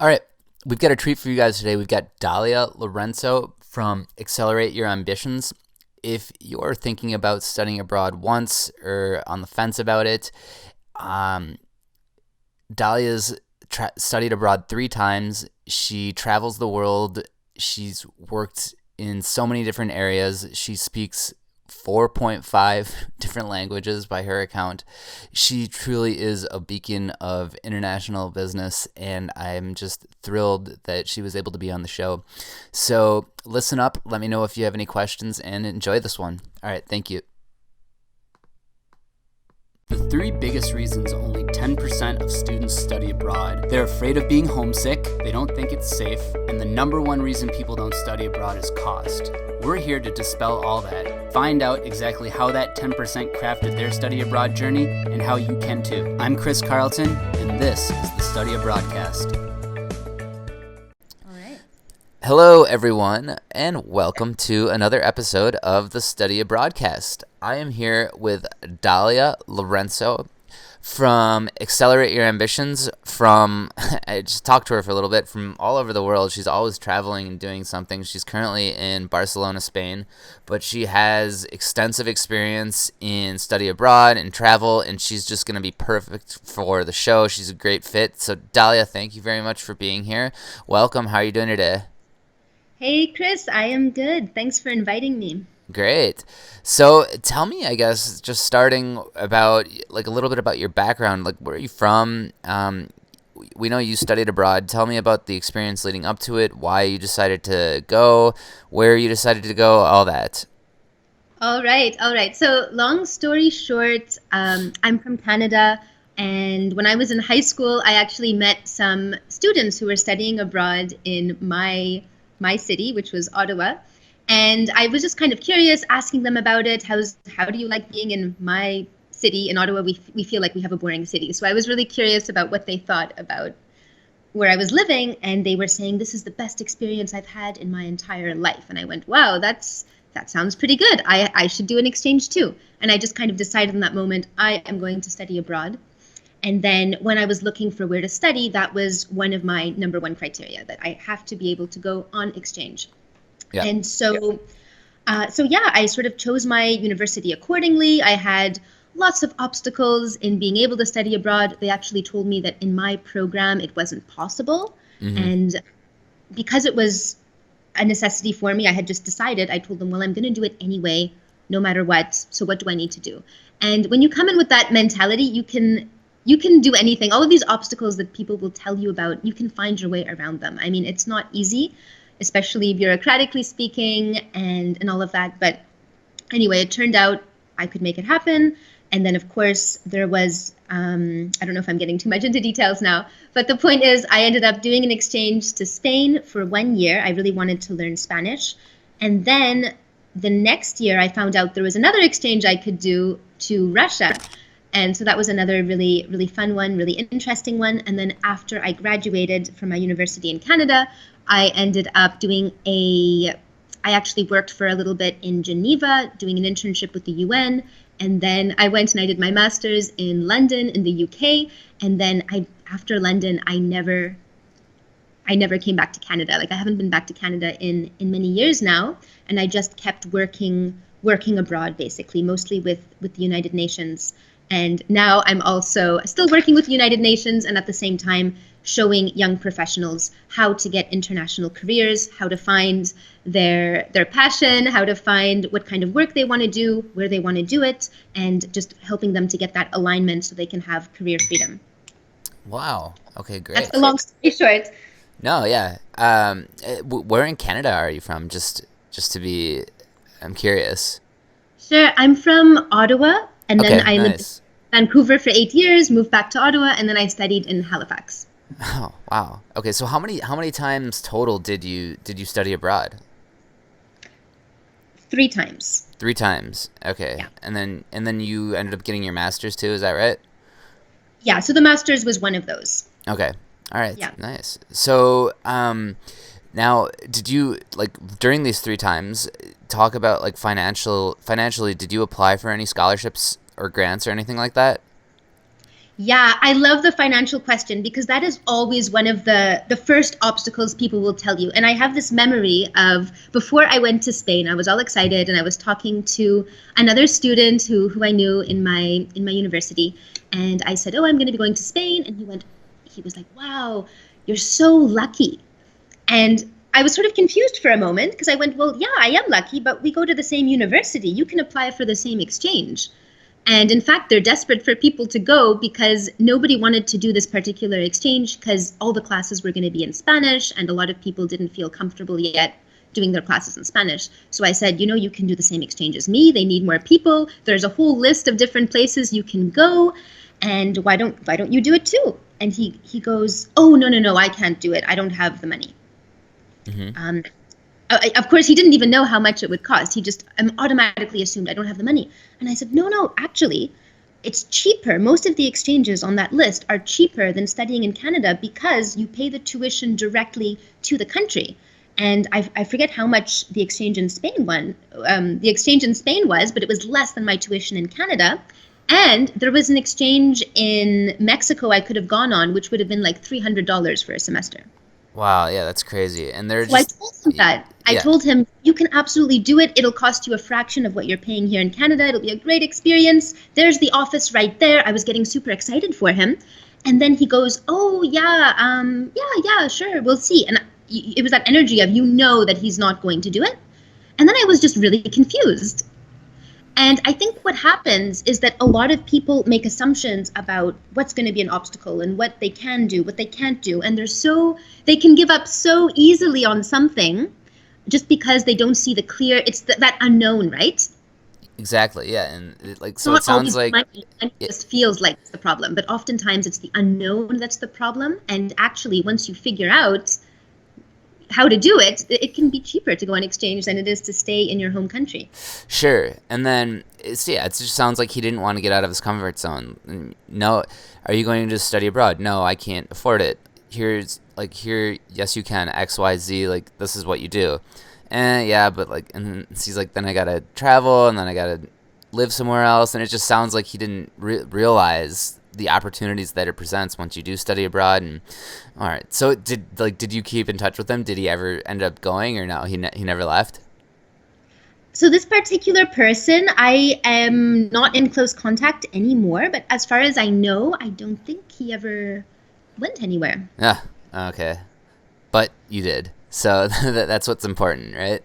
All right, we've got a treat for you guys today. We've got Dalia Lourenco from Accelerate Your Ambitions. If you're thinking about studying abroad once or on the fence about it, um, Dalia's studied abroad 3 times. She travels the world. She's worked in so many different areas. She speaks 4.5 different languages by her account. She truly is a beacon of international business, and I'm just thrilled that she was able to be on the show. So listen up, let me know if you have any questions, and enjoy this one. All right, thank you. The 3 biggest reasons only 10% of students study abroad. They're afraid of being homesick, they don't think it's safe, and the number one reason people don't study abroad is cost. We're here to dispel all that. Find out exactly how that 10% crafted their study abroad journey and how you can too. I'm Chris Carlton, and this is the Study Abroadcast. All right. Hello, everyone, and welcome to another episode of the Study Abroadcast. I am here with Dalia Lourenco from Accelerate Your Ambitions. I just talked to her for a little bit, from all over the world. She's always traveling and doing something. She's currently in Barcelona, Spain, but she has extensive experience in study abroad and travel, and she's just going to be perfect for the show. She's a great fit. So, Dalia, thank you very much for being here. Welcome. How are you doing today? Hey, Chris, I am good. Thanks for inviting me. Great. So tell me, I guess, just starting about like a little bit about your background. Like, where are you from? We know you studied abroad. Tell me about the experience leading up to it, why you decided to go, where you decided to go, all that. All right, all right. So, long story short, I'm from Canada, and when I was in high school, I actually met some students who were studying abroad in my city, which was Ottawa. And I was just kind of curious, asking them about it. How do you like being in my city in Ottawa? We feel like we have a boring city. So I was really curious about what they thought about where I was living, and they were saying this is the best experience I've had in my entire life. And I went, wow, that sounds pretty good. I should do an exchange too. And I just kind of decided in that moment I am going to study abroad. And then when I was looking for where to study, that was one of my number one criteria, that I have to be able to go on exchange. Yeah. And so yeah, I sort of chose my university accordingly. I had lots of obstacles in being able to study abroad. They actually told me that in my program it wasn't possible. And because it was a necessity for me, I had just decided, I told them, well, I'm going to do it anyway, no matter what. So what do I need to do? And when you come in with that mentality, you can do anything. All of these obstacles that people will tell you about, you can find your way around them. I mean, it's not easy, especially bureaucratically speaking and all of that. But anyway, it turned out I could make it happen. And then, of course, there was, I don't know if I'm getting too much into details now, but the point is I ended up doing an exchange to Spain for 1 year. I really wanted to learn Spanish. And then the next year, I found out there was another exchange I could do to Russia. And so that was another really, really fun one, really interesting one. And then after I graduated from my university in Canada, I ended up I actually worked for a little bit in Geneva, doing an internship with the UN. And then I went and I did my master's in London, in the UK. And then after London, I never came back to Canada. Like, I haven't been back to Canada in many years now. And I just kept working abroad, basically, mostly with the United Nations. And now I'm also still working with the United Nations, and at the same time showing young professionals how to get international careers, how to find their passion, how to find what kind of work they want to do, where they want to do it, and just helping them to get that alignment so they can have career freedom. Wow. Okay, great. That's the long story short. No, yeah. Where in Canada are you from? I'm curious. Sure, I'm from Ottawa, and then Okay, I lived nice. in Vancouver for 8 years, moved back to Ottawa, and then I studied in Halifax. Oh, wow. Okay, so how many times total did you study abroad? 3 times. 3 times. Okay. Yeah. And then you ended up getting your master's too, is that right? Yeah, so the master's was one of those. Okay. All right. Yeah. Nice. So, now did you, like, during these 3 times, talk about like financially, did you apply for any scholarships or grants or anything like that? Yeah, I love the financial question because that is always one of the first obstacles people will tell you. And I have this memory of before I went to Spain, I was all excited and I was talking to another student who I knew in my university. And I said, "Oh, I'm going to be going to Spain." And he was like, "Wow, you're so lucky." And I was sort of confused for a moment because I went, "Well, yeah, I am lucky, but we go to the same university. You can apply for the same exchange." And in fact, they're desperate for people to go because nobody wanted to do this particular exchange because all the classes were going to be in Spanish and a lot of people didn't feel comfortable yet doing their classes in Spanish. So I said, you can do the same exchange as me. They need more people. There's a whole list of different places you can go. And why don't you do it too? And he goes, "Oh, no, I can't do it. I don't have the money." Mm-hmm. Of course, he didn't even know how much it would cost. He just automatically assumed I don't have the money. And I said, no, actually, it's cheaper. Most of the exchanges on that list are cheaper than studying in Canada because you pay the tuition directly to the country. And I forget how much the exchange in Spain was, but it was less than my tuition in Canada. And there was an exchange in Mexico I could have gone on, which would have been like $300 for a semester. Wow, yeah, that's crazy. And they're So I just, told him that. I yeah, told him, "You can absolutely do it. It'll cost you a fraction of what you're paying here in Canada. It'll be a great experience. There's the office right there." I was getting super excited for him. And then he goes, "Oh, yeah, yeah, sure, we'll see." And it was that energy of, that he's not going to do it. And then I was just really confused. And I think what happens is that a lot of people make assumptions about what's going to be an obstacle and what they can do, what they can't do. And they can give up so easily on something just because they don't see the clear, it's that unknown, right? exactly, yeah. And so it Not sounds always like, money. Money it, just feels like it's the problem, but oftentimes it's the unknown that's the problem. And actually, once you figure out how to do it, it can be cheaper to go on exchange than it is to stay in your home country. sure. And then it just sounds like he didn't want to get out of his comfort zone. No, are you going to just study abroad? No, I can't afford it. Yes, you can. X, Y, Z. Like, this is what you do. Yeah, but and he's like, then I gotta travel, and then I gotta live somewhere else, and it just sounds like he didn't realize the opportunities that it presents once you do study abroad. And all right, so did you keep in touch with him? Did he ever end up going, or no? He never left. So this particular person, I am not in close contact anymore, but as far as I know, I don't think he ever went anywhere. Yeah. Okay. But you did. So that's what's important, right?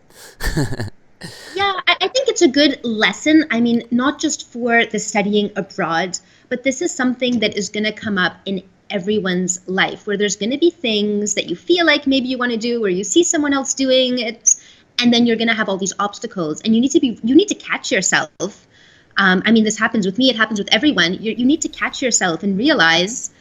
Yeah, I think it's a good lesson. I mean, not just for the studying abroad, but this is something that is going to come up in everyone's life, where there's going to be things that you feel like maybe you want to do, or you see someone else doing it, and then you're going to have all these obstacles, and you need to catch yourself. I mean, this happens with me. It happens with everyone. You need to catch yourself and realize,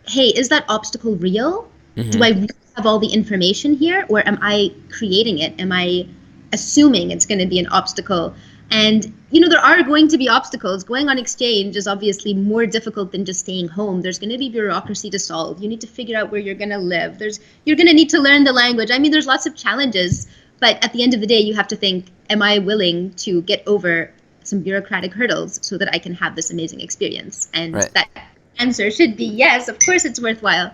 hey, is that obstacle real? Do I really have all the information here, or am I creating it? Am I assuming it's going to be an obstacle? And, there are going to be obstacles. Going on exchange is obviously more difficult than just staying home. There's going to be bureaucracy to solve. You need to figure out where you're going to live. You're going to need to learn the language. I mean, there's lots of challenges, but at the end of the day, you have to think, am I willing to get over some bureaucratic hurdles so that I can have this amazing experience? And Right. that answer should be yes, of course it's worthwhile.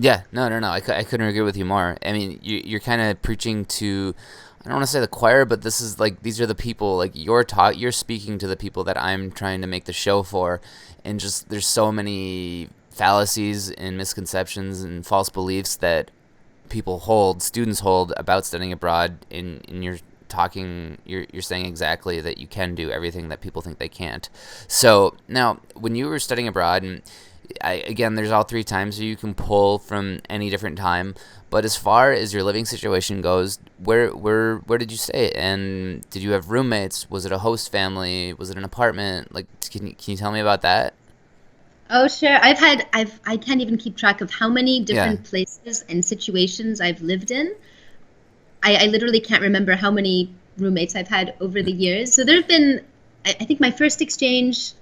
Yeah, no. I couldn't agree with you more. I mean, you're kind of preaching to, I don't want to say the choir, but this is these are the people, you're speaking to the people that I'm trying to make the show for, and just there's so many fallacies and misconceptions and false beliefs that students hold about studying abroad, and you're saying exactly that you can do everything that people think they can't. So now, when you were studying abroad, and again, there's all three times, so you can pull from any different time. But as far as your living situation goes, where did you stay? And did you have roommates? Was it a host family? Was it an apartment? Can you tell me about that? Oh, sure. I can't even keep track of how many Yeah. different places and situations I've lived in. I literally can't remember how many roommates I've had over the years. So there have been, I think my first exchange,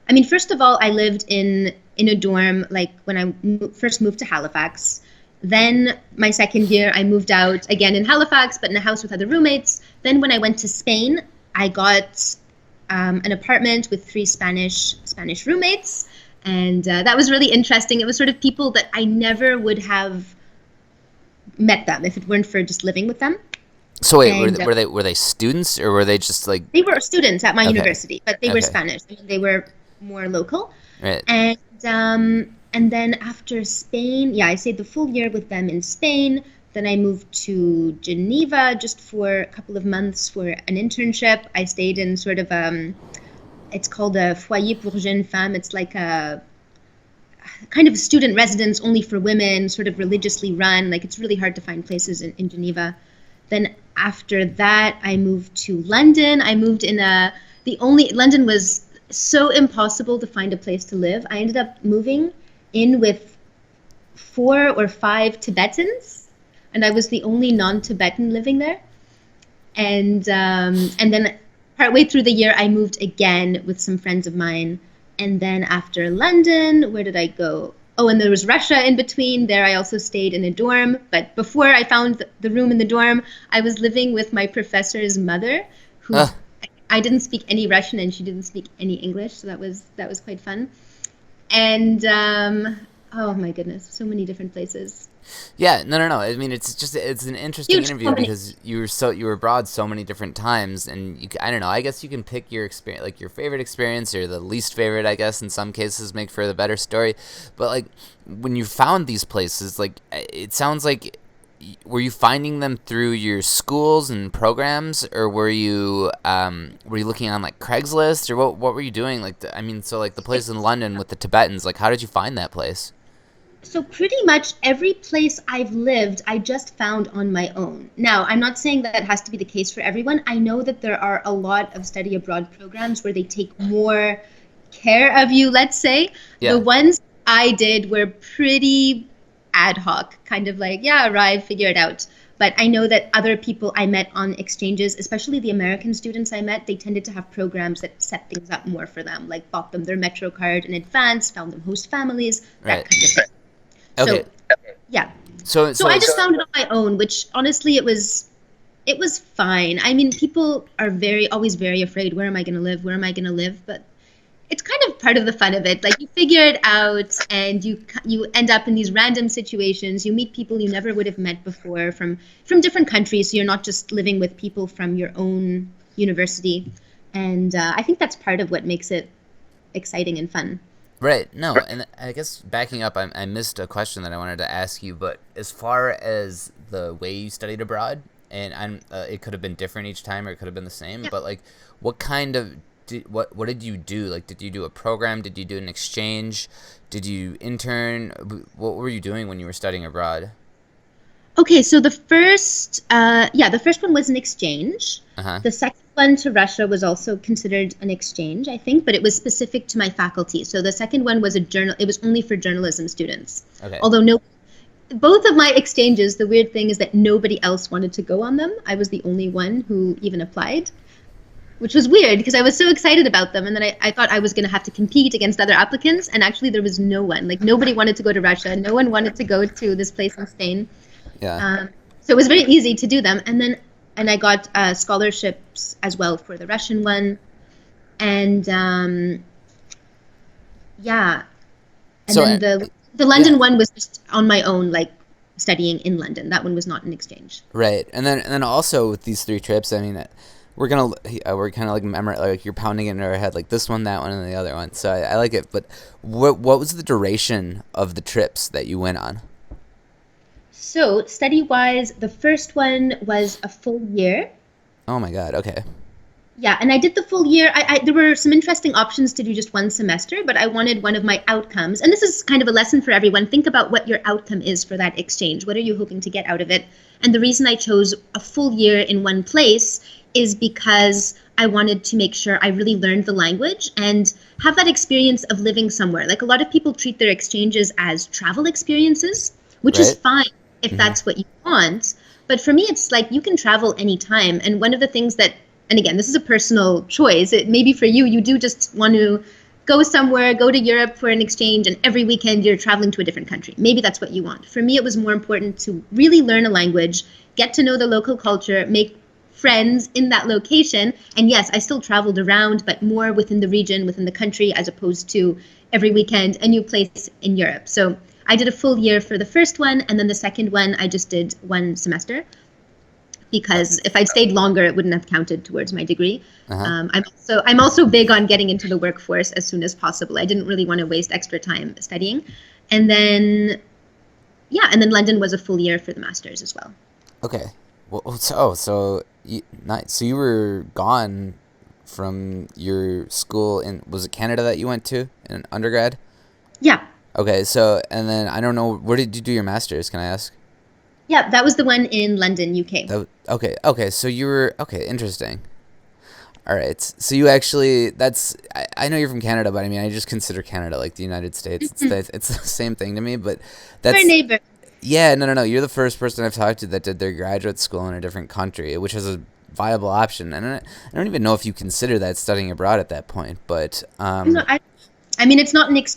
I mean, first of all, I lived in a dorm, like when I first moved to Halifax. Then my second year, I moved out again in Halifax, but in a house with other roommates. Then when I went to Spain, I got an apartment with three Spanish roommates. And that was really interesting. It was sort of people that I never would have met them if it weren't for just living with them. So wait, And were they students or were they just like they were students at my okay, university, but they were okay, Spanish. I mean, they were more local. right? And then after Spain, yeah, I stayed the full year with them in Spain. Then I moved to Geneva just for a couple of months for an internship. I stayed in sort of it's called a foyer pour jeunes femmes. It's like a kind of student residence only for women, sort of religiously run. Like it's really hard to find places in Geneva. Then after that, I moved to London. I moved in London was so impossible to find a place to live. I ended up moving in with 4 or 5 Tibetans, and I was the only non-Tibetan living there. And then partway through the year, I moved again with some friends of mine. And then after London, where did I go? Oh, and there was Russia in between. There I also stayed in a dorm. But before I found the room in the dorm, I was living with my professor's mother, who I didn't speak any Russian and she didn't speak any English. So that was quite fun. And oh my goodness, so many different places. Yeah, no. I mean, it's an interesting Huge interview company. because you were abroad so many different times, and I don't know. I guess you can pick your experience, like your favorite experience or the least favorite. I guess in some cases make for the better story. But like when you found these places, like it sounds like were you finding them through your schools and programs, or were you looking on like Craigslist, or what were you doing? Like I mean, so like the place in London with the Tibetans, like how did you find that place? So pretty much every place I've lived, I just found on my own. Now, I'm not saying that has to be the case for everyone. I know that there are a lot of study abroad programs where they take more care of you, let's say. Yeah. The ones I did were pretty ad hoc, kind of like, yeah, arrive, figure it out. But I know that other people I met on exchanges, especially the American students I met, they tended to have programs that set things up more for them, like bought them their Metro card in advance, found them host families, that Right. kind of thing. Okay. So, yeah. So I just found it on my own, which honestly it was fine. I mean, people are always very afraid, where am I going to live? Where am I going to live? But it's kind of part of the fun of it. Like you figure it out and you end up in these random situations. You meet people you never would have met before from different countries. So you're not just living with people from your own university. And I think that's part of what makes it exciting and fun. Right. No, and I guess backing up, I missed a question that I wanted to ask you. But as far as the way you studied abroad, and it could have been different each time, or it could have been the same. Yeah. But like, what kind of what did you do? Like, did you do a program? Did you do an exchange? Did you intern? What were you doing when you were studying abroad? Okay, so the first one was an exchange. Uh-huh. The second one to Russia was also considered an exchange, I think, but it was specific to my faculty. So the second one was it was only for journalism students. Okay. Although both of my exchanges, the weird thing is that nobody else wanted to go on them. I was the only one who even applied, which was weird because I was so excited about them. And then I thought I was going to have to compete against other applicants. And actually there was no one. Like nobody wanted to go to Russia. No one wanted to go to this place in Spain. Yeah. So it was very easy to do them. And I got scholarships as well for the Russian one. And yeah. And So, then the London one was just on my own, like studying in London. That one was not an exchange. Right, and then also with these 3 trips, I mean, we're kind of like like you're pounding it in our head, like this one, that one, and the other one. So I like it. But what was the duration of the trips that you went on? So study-wise, the first one was a full year. Oh my God. Okay. Yeah, and I did the full year. There were some interesting options to do just one semester, but I wanted one of my outcomes. And this is kind of a lesson for everyone. Think about what your outcome is for that exchange. What are you hoping to get out of it? And the reason I chose a full year in one place is because I wanted to make sure I really learned the language and have that experience of living somewhere. Like a lot of people treat their exchanges as travel experiences, which is fine if that's what you want. But for me, it's like you can travel anytime. And one of the things that, and again, this is a personal choice. Maybe for you, you do just want to go somewhere, go to Europe for an exchange, and every weekend you're traveling to a different country. Maybe that's what you want. For me, it was more important to really learn a language, get to know the local culture, make friends in that location. And yes, I still traveled around, but more within the region, within the country, as opposed to every weekend, a new place in Europe. So I did a full year for the first one, and then the second one I just did one semester, because if I'd stayed longer, it wouldn't have counted towards my degree. I'm also big on getting into the workforce as soon as possible. I didn't really want to waste extra time studying. And then London was a full year for the master's as well. Okay. Well, so you were gone from your school was it Canada that you went to in undergrad? Yeah. Okay, so and then I don't know, where did you do your master's, can I ask? Yeah, that was the one in London, UK. Okay, so you were, okay, interesting. All right, so you actually, I know you're from Canada, but I mean, I just consider Canada like the United States. It's the same thing to me, but Our neighbor. yeah, no. You're the first person I've talked to that did their graduate school in a different country, which is a viable option. And I don't even know if you consider that studying abroad at that point, but No, I mean, it's not an exchange